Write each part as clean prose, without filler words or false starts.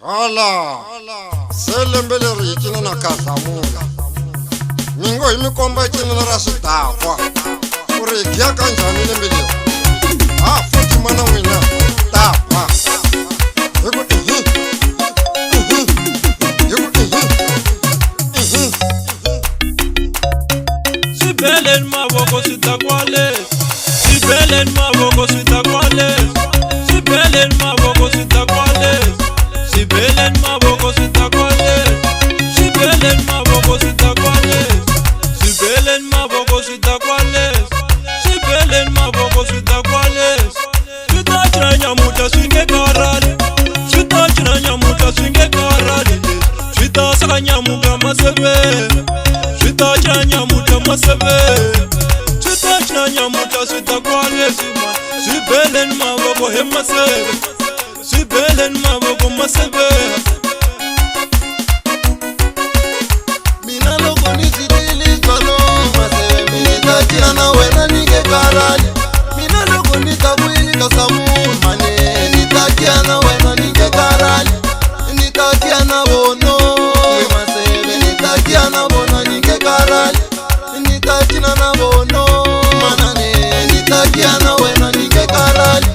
Hala selembele ri kina na kasamuka mingo himi komba kina na rasitaqwa uri kya kanjani lembele futhi mana wena tapa Sibelen maboko sitakwale Sibelen maboko sitakwale Sibelen maboko sitakwale Sibelen maboko sitakwale Sibelen maboko sitakwale Sibelen maboko sitakwale Sibelen maboko sitakwale Sitachanya muta swinge karali Sitachanya muta swinge karali Sitasakanya muta masebe Sitachanya muta masebe Sitachanya muta sitakwale sima Sibelen maboko he masebe Sibelen maboko masebe Mina loko nitidili twalo masebe Minita jina na wena nige karali Mina loko nitakwili kasamu mane Nitakia na wena nige karali Nitakia na bono masebe Nitakia na bono nige karali Nitakina na bono manane Nitakia na wena nige karali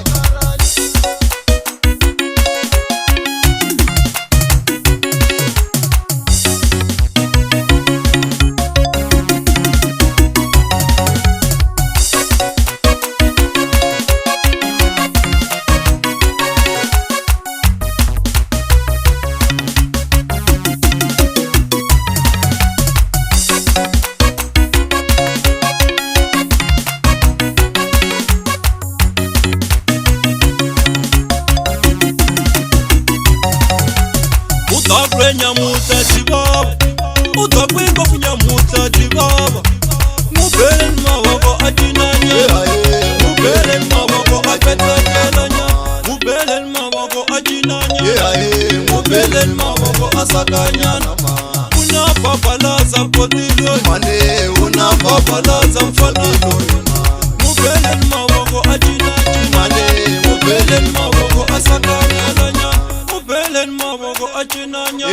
Udakwe nyamuta jibaba Udakwe ngofu nyamuta jibaba Mubelen maboko ajinanya Mubelen maboko apetanyananya Mubelen maboko ajinanya Mubelen maboko asakanyana Unapapalaza potilo Mane Unapapalaza mfatilo Mubelen maboko ajinanya Mane Mubelen maboko asakanyana Mubelen maboko ajinanya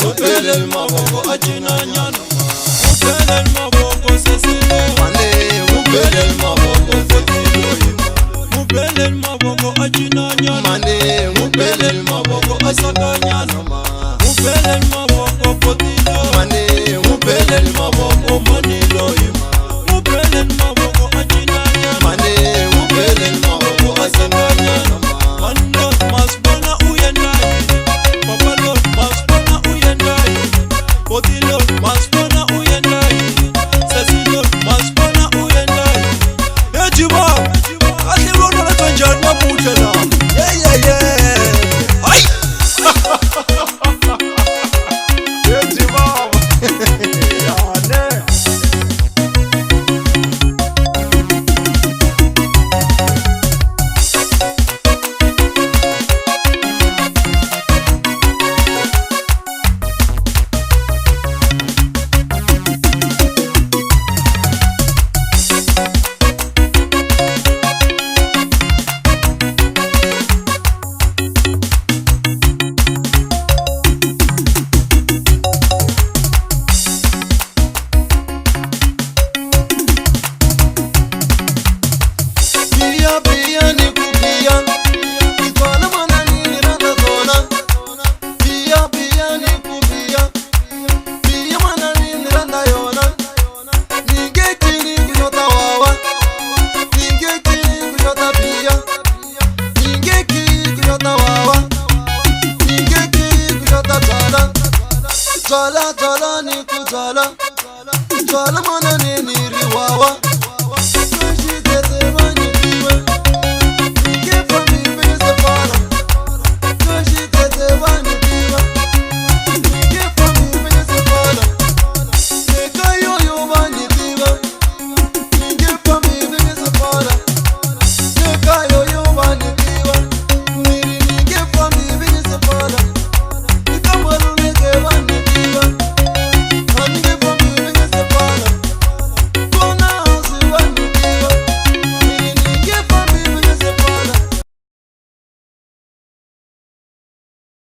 Mubelen maboko ajinanya Mubelen maboko sesile Mane Mubelen maboko fotilo Mubelen maboko ajinanya Mane Mubelen maboko asakanyana Mubelen maboko fotilo Mane Mubelen maboko manilo Mubelen maboko ajinanya Mane Mubelen maboko asakanyana One Lord must bona uyendai Papa Lord must bona uyendai Body Lord must bona uyendai Sesi Lord must bona uyendai Ejiba Ati rono na tonjana mutela Hai Ejiba Yane Jala jala ni kujala Jala mana ni riwawa